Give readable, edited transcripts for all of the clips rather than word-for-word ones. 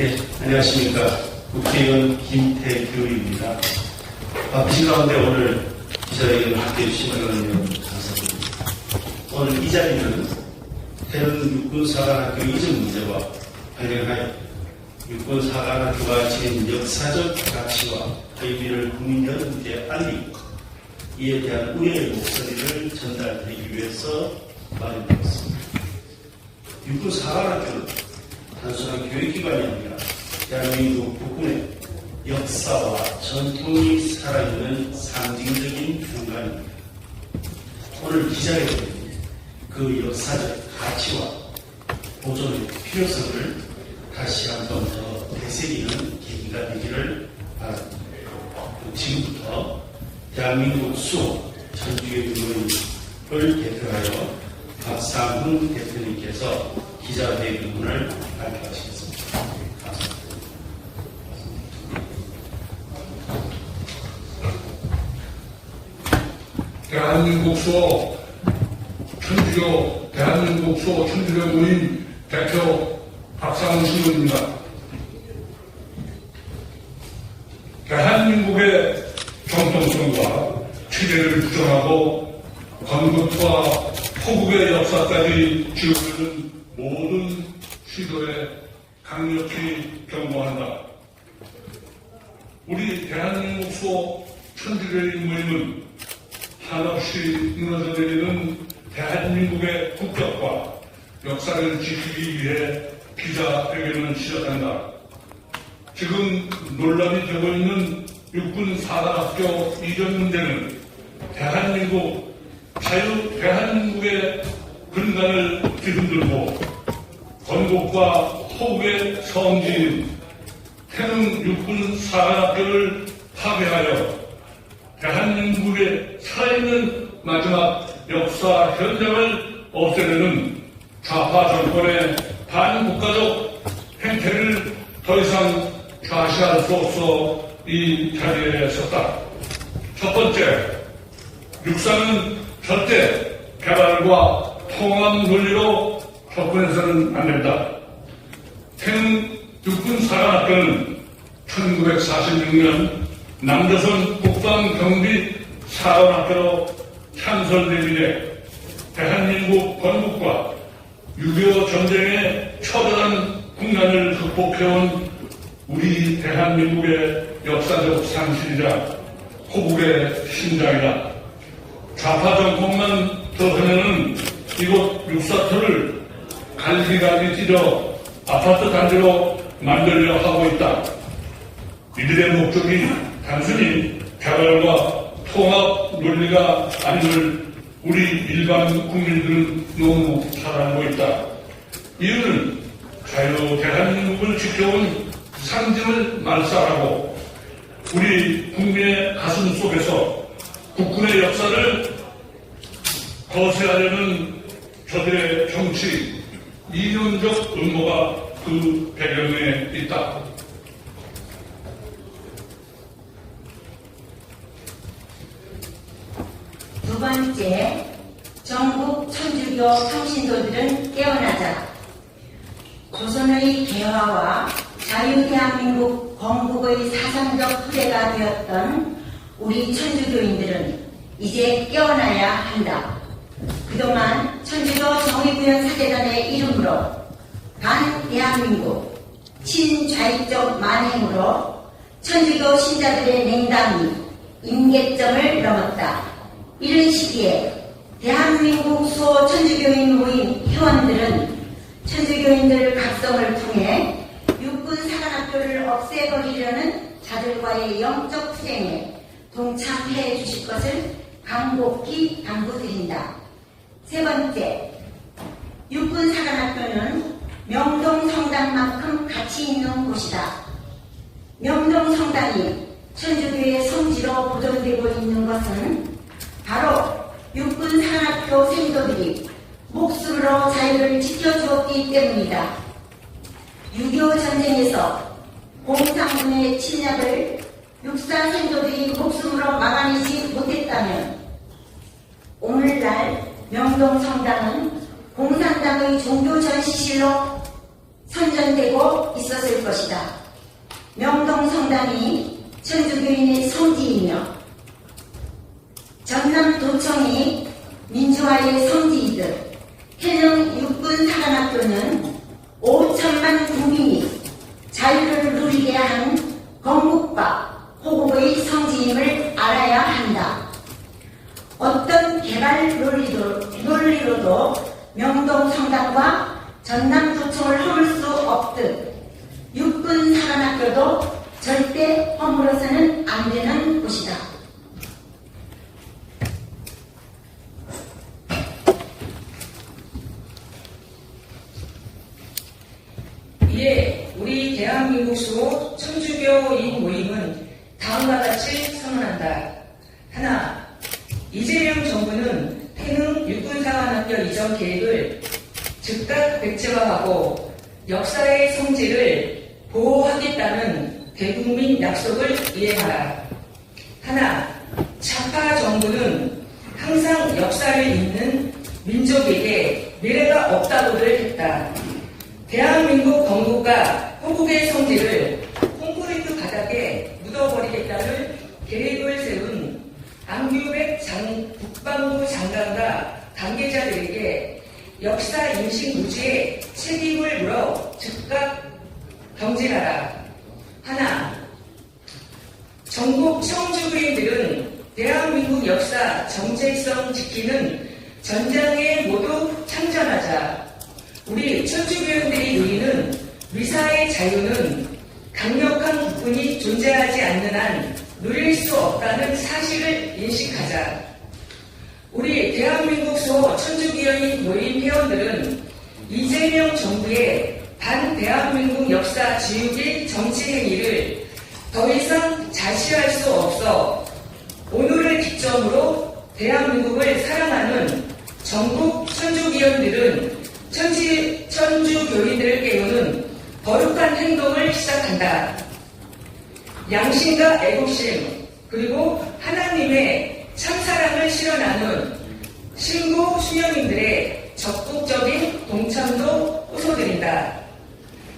네, 안녕하십니까. 국회의원 김태규입니다. 바쁘신 가운데 오늘 기자회견을 함께 해주신 의원님 감사드립니다. 오늘 이 자리는 태릉 육군사관학교 이전 문제와 관련하여 육군사관학교가 지닌 역사적 가치와 의미를 국민 여러분께 알리고 이에 대한 우려의 목소리를 전달드리기 위해서 마련되었습니다. 육군사관학교는 단순한 교육기관이 아니라 대한민국 국군의 역사와 전통이 살아있는 상징적인 공간입니다. 오늘 기자회견은 그 역사적 가치와 보존의 필요성을 다시 한번 더 되새기는 계기가 되기를 바랍니다. 지금부터 대한민국 수호 천주교인을 대표하여 박상훈 대표님께서 기자회견문을 발표하시겠습니다. 감사합니다. 대한민국 수호 천주교 대한민국 수호 천주교 모임 대표 박상훈 신부입니다. 대한민국의 정통성과 체제를 주장하고 건국과 포국의 역사까지 지우려는 모든 시도에 강력히 경고한다. 우리 대한민국 수호 천주교인 모임은 한없이 무너져 내리는 대한민국의 국격과 역사를 지키기 위해 기자회견을 시작한다. 지금 논란이 되고 있는 육군사관학교 이전 문제는 대한민국 대한민국의 근간을 뒤흔들고 건국과 포국의 성지인 태릉 육군사관학교를 파괴하여 대한민국의 살아있는 마지막 역사 현장을 없애려는 좌파 정권의 반국가적 행태를 더 이상 좌시할 수 없어 이 자리에 섰다. 첫 번째, 육사는 절대 개발과 통합 논리로 접근해서는 안 된다. 태릉 육군사관학교는 1946년 남조선 국방경비 사관학교로 창설된 이래 대한민국 건국과 6.25 전쟁의 처절한 국난을 극복해온 우리 대한민국의 역사적 상실이자 포국의 심장이다. 좌파 정권만 더하면은 이곳 육사터를 갈기갈기 찢어 아파트 단지로 만들려 하고 있다. 이들의 목적이 단순히 개발과 통합 논리가 아님을 우리 일반 국민들은 너무 잘 알고 있다. 이유는 자유 대한민국을 지켜온 상징을 말살하고 우리 국민의 가슴 속에서 국군의 역사를 거세하려는 저들의 정치, 이념적 음모가 그 배경에 있다. 두 번째, 전국 천주교 평신도들은 깨어나자. 조선의 개화와 자유대한민국 건국의 사상적 토대가 되었던 우리 천주교인들은 이제 깨어나야 한다. 그동안 천주교 정의구현 사재단의 이름으로 반대한민국 친좌익적 만행으로 천주교 신자들의 냉담이 임계점을 넘었다. 이런 시기에 대한민국 수호 천주교인 모임 회원들은 천주교인들 각성을 통해 육군사관학교를 없애버리려는 자들과의 영적 투쟁에 동참해 주실 것을 간곡히 당부드린다. 세 번째, 육군사관학교는 명동성당만큼 가치 있는 곳이다. 명동성당이 천주교의 성지로 보존되고 있는 것은 바로 육군사관학교 생도들이 목숨으로 자유를 지켜주었기 때문이다. 6.25 전쟁에서 공산군의 침략을 육사 생도들이 목숨으로 막아내지 못했다면 오늘날 명동성당은 공산당의 종교 전시실로 선전되고 있었을 것이다. 명동성당이 천주교인의 성지이며 전남도청이 민주화의 성지이듯 해령 육군사관학교는 5천만 국민이 자유를 누리게 한 건국과 호국의 성지임을 알아야 한다. 어떤 개발 논리로도 명동성당과 전남도청을 허물 수 없듯 육군사관학교도 절대 허물어서는 안 되는 곳이다. 이에 우리 대한민국 수호 천주교인 모임은 다음과 같이 선언한다. 하나, 이재명 정부는 태릉 육군사관학교 이전 계획을 즉각 백지화하고 역사의 성지를 보호하겠다는 대국민 약속을 이행하라. 하나, 좌파 정부는 항상 역사를 잊는 민족에게 미래가 없다고를 했다. 대한민국 건국과 호국의 성지를 콘크리트 바닥에 묻어버리겠다는 계획을 세운 안규백 국방부 장관과 관계자들에게 역사 인식 무지에 책임을 물어 즉각 경질하라. 하나, 전국 천주교인들은 대한민국 역사 정체성 지키는 전장에 모두 참전하자. 우리 천주교인들이 누리는 미사의 자유는 강력한 국군이 존재하지 않는 한 누릴 수 없다는 사실을 인식하자. 우리 대한민국 소 천주교인 모임 회원들은 이재명 정부의 반대한민국 역사 지우기 정치 행위를 더 이상 자시할 수 없어 오늘을 기점으로 대한민국을 사랑하는 전국 천주교인들은 천주교인들을 깨우는 거룩한 행동을 시작한다. 양심과 애국심 그리고 하나님의 참사랑을 실현하는 신부 수녀님들의 적극적인 동참도 호소드린다.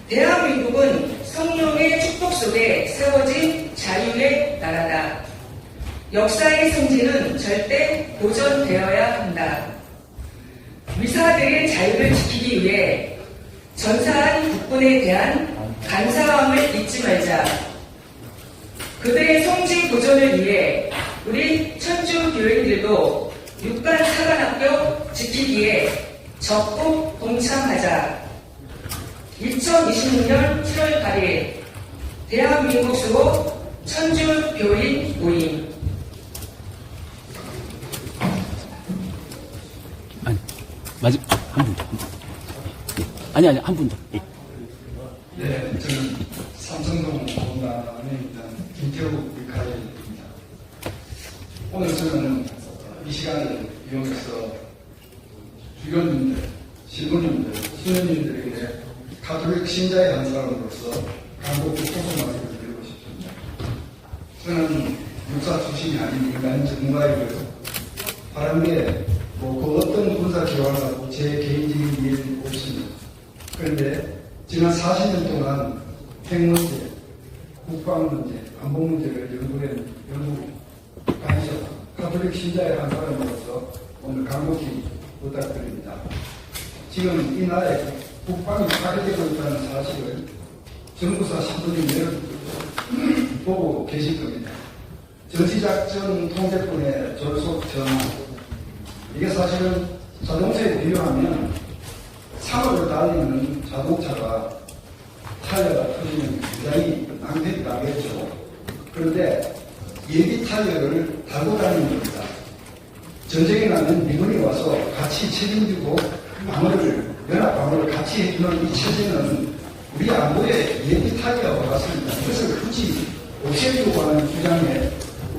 대한민국은 성령의 축복 속에 세워진 자유의 나라다. 역사의 성지는 절대 보존되어야 한다. 미사들의 자유를 지키기 위해 전사한 국군에 대한 간사함을 잊지 말자. 그들의 성지 보존을 위해 우리 천주교인들도 육관사관학교 지키기에 적극 동참하자. 2026년 7월 8일 대한민국 수호 천주교인 모임. 한 분 더. 예. 아니, 한 분 더. 예. 네, 저는 삼성동 공단에 있는 김태욱 위카입니다. 오늘 저는 이 시간을 이용해서 주교님들, 신부님들, 수녀님들에게 가톨릭 신자의 한 사람으로서 간곡히 소송 말씀을 드리고 싶습니다. 저는 육사 출신이 아닌 인간 전문가이고요. 바른 게 그 어떤 군사 기관하고 제 개인적인 이해는 없습니다. 그런데 지난 40년 동안 핵 문제, 국방 문제, 안보 문제를 연구 관련 가톨릭 신자의 한 사람으로서 오늘 간곡히 부탁드립니다. 지금 이 나라에 국방이 파괴되고 있다는 사실을 정부사 신부님들 보고 계실 겁니다. 전시작전 통제권의 졸속 전환. 이게 사실은 자동차에 비유하면 산업을 달리는 자동차가 타이어가 터지면 굉장히 낭패가 나겠죠. 그런데 예비 타이어를 달고 다니는 겁니다. 전쟁에 나면 미군이 와서 같이 책임지고 연합 방어를 같이 해주는 이 체제는 우리 안보의 예비 타이어와 같습니다. 이것을 굳이 없애려고 하는 주장에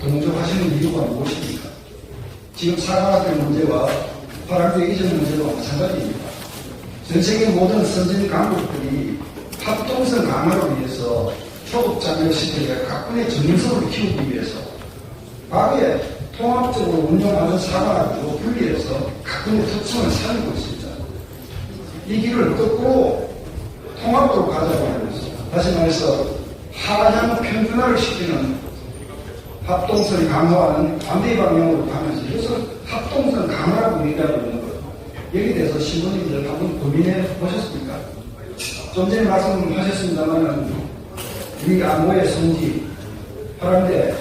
동조하시는 이유가 무엇입니까? 지금 사관학교 문제와 화랑대 이전 문제도 마찬가지입니다. 전 세계 모든 선진 강국들이 합동성 강화를 위해서 초급장려시대에 각군의 전문성을 키우기 위해서 과거에 통합적으로 운영하는 사관학교로 분리해서 각군의 특성을 살리고 있습니다. 이 길을 거꾸로 통합 앞으로 가자고 하고 있습니다. 다시 말해서 하향 평준화를 시키는 합동성을 강화하는 반대 방향으로 가면서 이것을 합동성 강화라고 얘기하고 있는 거예요. 여기에 대해서 신부님들 한번 고민해 보셨습니까? 좀 전에 말씀하셨습니다만 우리 안보의 성지 하는데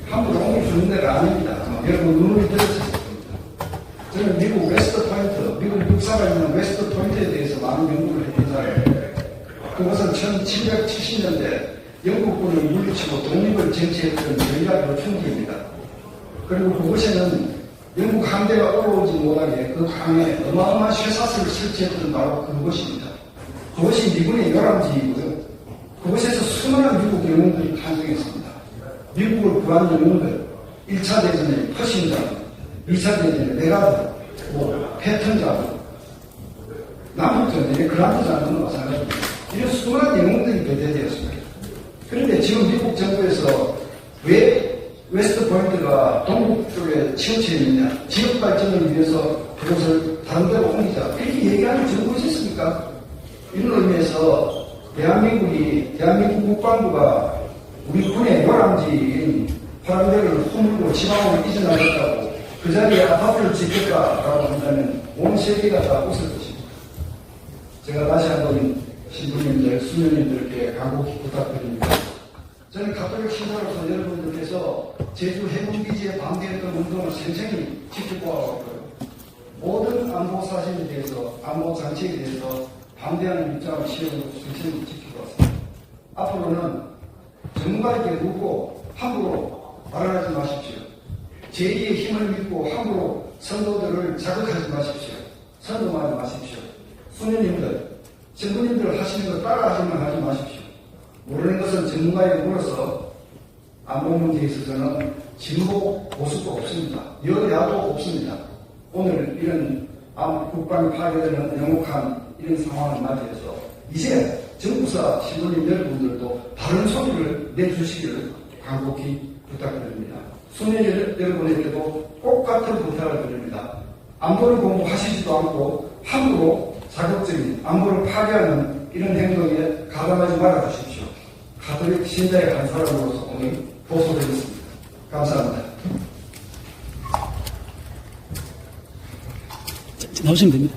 함부로 옮길 수 있는 데가 아닙니다. 여러분 눈을 들으셨을 겁니다. 저는 미국 웨스트 포인트, 미국 육사가 있는 웨스트 포인트에 대해서 많은 연구를 했던 사람이에요. 그것은 1770년대 영국군을 물리치고 독립을 쟁취했던 전략 요충지입니다. 그리고 그곳에는 영국 함대가 올라오지 못하게 그 강에 어마어마한 쇠사슬을 설치했던 바로 그곳입니다. 그것이 미군의 요람지이고요. 그곳에서 수많은 미국 영웅들이 탄생했습니다. 미국을 구한 영웅들, 1차 대전의 퍼싱장, 2차 대전의 레가드, 패턴장, 남북전쟁의 그란드장은 마찬가지입니다. 이런 수많은 영웅들이 배제되었습니다. 그런데 지금 미국 정부에서 왜 웨스트 포인트가 동북 쪽에 치우쳐 있느냐, 지역 발전을 위해서 그것을 다른 데로 옮기자, 이렇게 얘기하는 정부가 있습니까? 이런 의미에서 대한민국 국방부가 우리 군의 요람지인 파란대를 허물고 지방으로 이전하겠다고 그 자리에 아파트를 짓겠다라고 한다면 온 세계가 다 웃을 것입니다. 제가 다시 한번 신부님들, 수녀님들께 간곡히 부탁드립니다. 저는 가톨릭 신사로서 여러분들께서 제주 해군기지에 반대했던 운동을 생생히 지켜보았고요. 모든 안보 사실에 대해서, 안보 장치에 대해서 반대하는 입장을 시행으로 생생히 지켜보았습니다. 앞으로는 전문가에게 묻고 함부로 발언하지 마십시오. 제2의 힘을 믿고 함부로 선도들을 자극하지 마십시오. 선동하지 마십시오. 수녀님들, 신부님들 하시는 거 따라하지만 하지 마십시오. 모르는 것은 전문가에게 물어서 안보 문제에 있어서는 진보 보수도 없습니다. 여야도 없습니다. 오늘 이런 국방이 파괴되는 영혹한 이런 상황을 맞이해서 이제 정부사 신부님 여러분들도 바른 소리를 내주시기를 간곡히 부탁드립니다. 수녀 여러분에게도 똑같은 부탁을 드립니다. 안보를 공부하시지도 않고 함부로 자극적인 안보를 파괴하는 이런 행동에 가담하지 말아주십시오. 가톨릭 신자의 한 사람으로서 오늘 호소드리겠습니다. 감사합니다. 나오시면 됩니다.